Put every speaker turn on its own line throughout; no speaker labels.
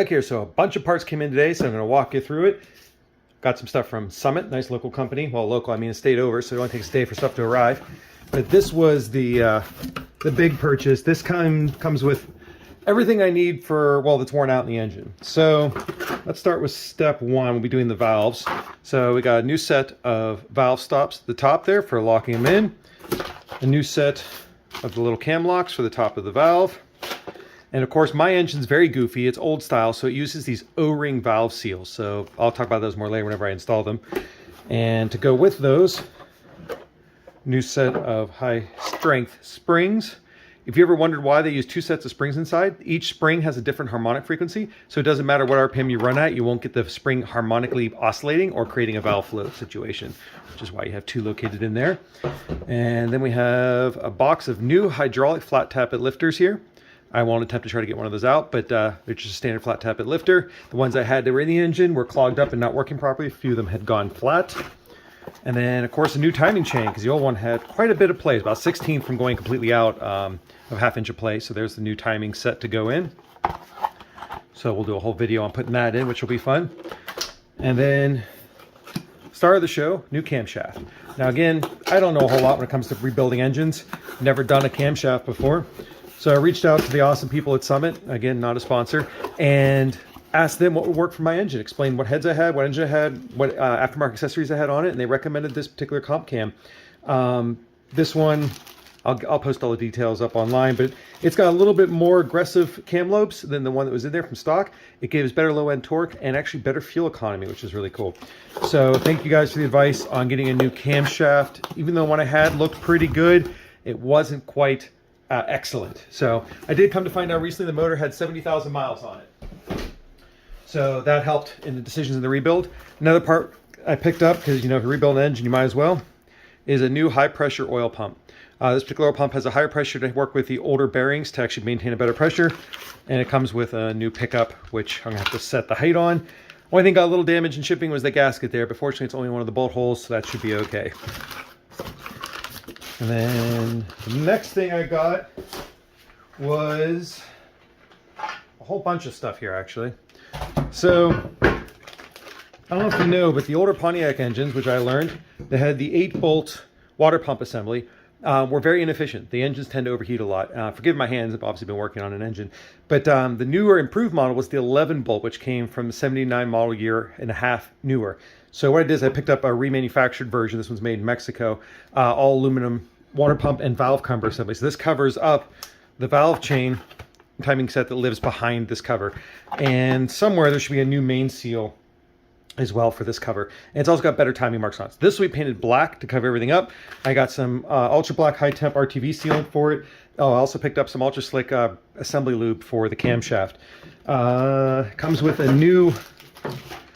Here, so a bunch of parts came in today, so I'm going to walk you through it. Got some stuff from Summit, nice local company. Well, local, I mean a state over, so it only takes a day for stuff to arrive. But this was the big purchase. This comes with everything I need for, well, that's worn out in the engine. So let's start with step one. We'll be doing the valves. So we got a new set of valve stops at the top there for locking them in. A new set of the little cam locks for the top of the valve. And of course, my engine's very goofy. It's old style, so it uses these O-ring valve seals. So I'll talk about those more later whenever I install them. And to go with those, new set of high strength springs. If you ever wondered why they use two sets of springs inside, each spring has a different harmonic frequency. So it doesn't matter what RPM you run at, you won't get the spring harmonically oscillating or creating a valve float situation, which is why you have two located in there. And then we have a box of new hydraulic flat tappet lifters here. I won't attempt to try to get one of those out, but they're just a standard flat tappet lifter. The ones I had that were in the engine were clogged up and not working properly. A few of them had gone flat. And then, of course, a new timing chain, because the old one had quite a bit of play. It's about 16 from going completely out of half-inch of play. So there's the new timing set to go in. So we'll do a whole video on putting that in, which will be fun. And then, star of the show, new camshaft. Now again, I don't know a whole lot when it comes to rebuilding engines. Never done a camshaft before. So I reached out to the awesome people at Summit, again, not a sponsor, and asked them what would work for my engine, explained what heads I had, what engine I had, what aftermarket accessories I had on it, and they recommended this particular comp cam. This one, I'll post all the details up online, but it's got a little bit more aggressive cam lobes than the one that was in there from stock. It gives better low-end torque and actually better fuel economy, which is really cool. So thank you guys for the advice on getting a new camshaft. Even though one I had looked pretty good, it wasn't quite excellent. So I did come to find out recently the motor had 70,000 miles on it. So that helped in the decisions in the rebuild. Another part I picked up, because if you rebuild an engine, you might as well, is a new high pressure oil pump. This particular oil pump has a higher pressure to work with the older bearings to actually maintain a better pressure. And it comes with a new pickup, which I'm gonna have to set the height on. Only thing got a little damage in shipping was the gasket there, but fortunately it's only one of the bolt holes, so that should be okay. And then the next thing I got was a whole bunch of stuff here, actually. So, I don't know if you know, but the older Pontiac engines, which I learned, they had the 8-bolt water pump assembly, were very inefficient. The engines tend to overheat a lot. Forgive my hands, I've obviously been working on an engine. But the newer improved model was the 11-bolt, which came from the 79 model year and a half newer. So what I did is I picked up a remanufactured version. This one's made in Mexico. All aluminum water pump and valve cover assembly. So this covers up the valve chain timing set that lives behind this cover. And somewhere there should be a new main seal as well for this cover. And it's also got better timing marks on it. So this will be painted black to cover everything up. I got some ultra black high temp RTV sealant for it. Oh, I also picked up some ultra slick assembly lube for the camshaft. Comes with a new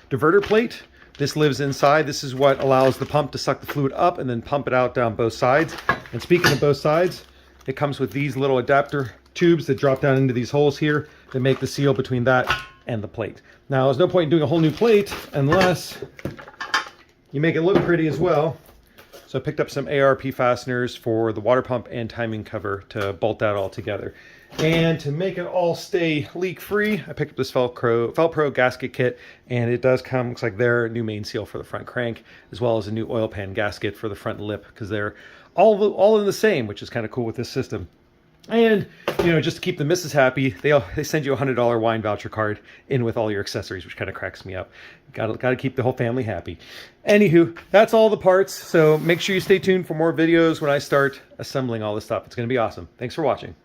diverter plate. This lives inside. This is what allows the pump to suck the fluid up and then pump it out down both sides. And speaking of both sides, it comes with these little adapter tubes that drop down into these holes here that make the seal between that and the plate. Now, there's no point in doing a whole new plate unless you make it look pretty as well. So I picked up some ARP fasteners for the water pump and timing cover to bolt that all together. And to make it all stay leak-free, I picked up this Velcro gasket kit, and it does come, looks like their new main seal for the front crank, as well as a new oil pan gasket for the front lip, because they're all in the same, which is kind of cool with this system. And, just to keep the missus happy, they send you a $100 wine voucher card in with all your accessories, which kind of cracks me up. Got to keep the whole family happy. Anywho, that's all the parts, so make sure you stay tuned for more videos when I start assembling all this stuff. It's going to be awesome. Thanks for watching.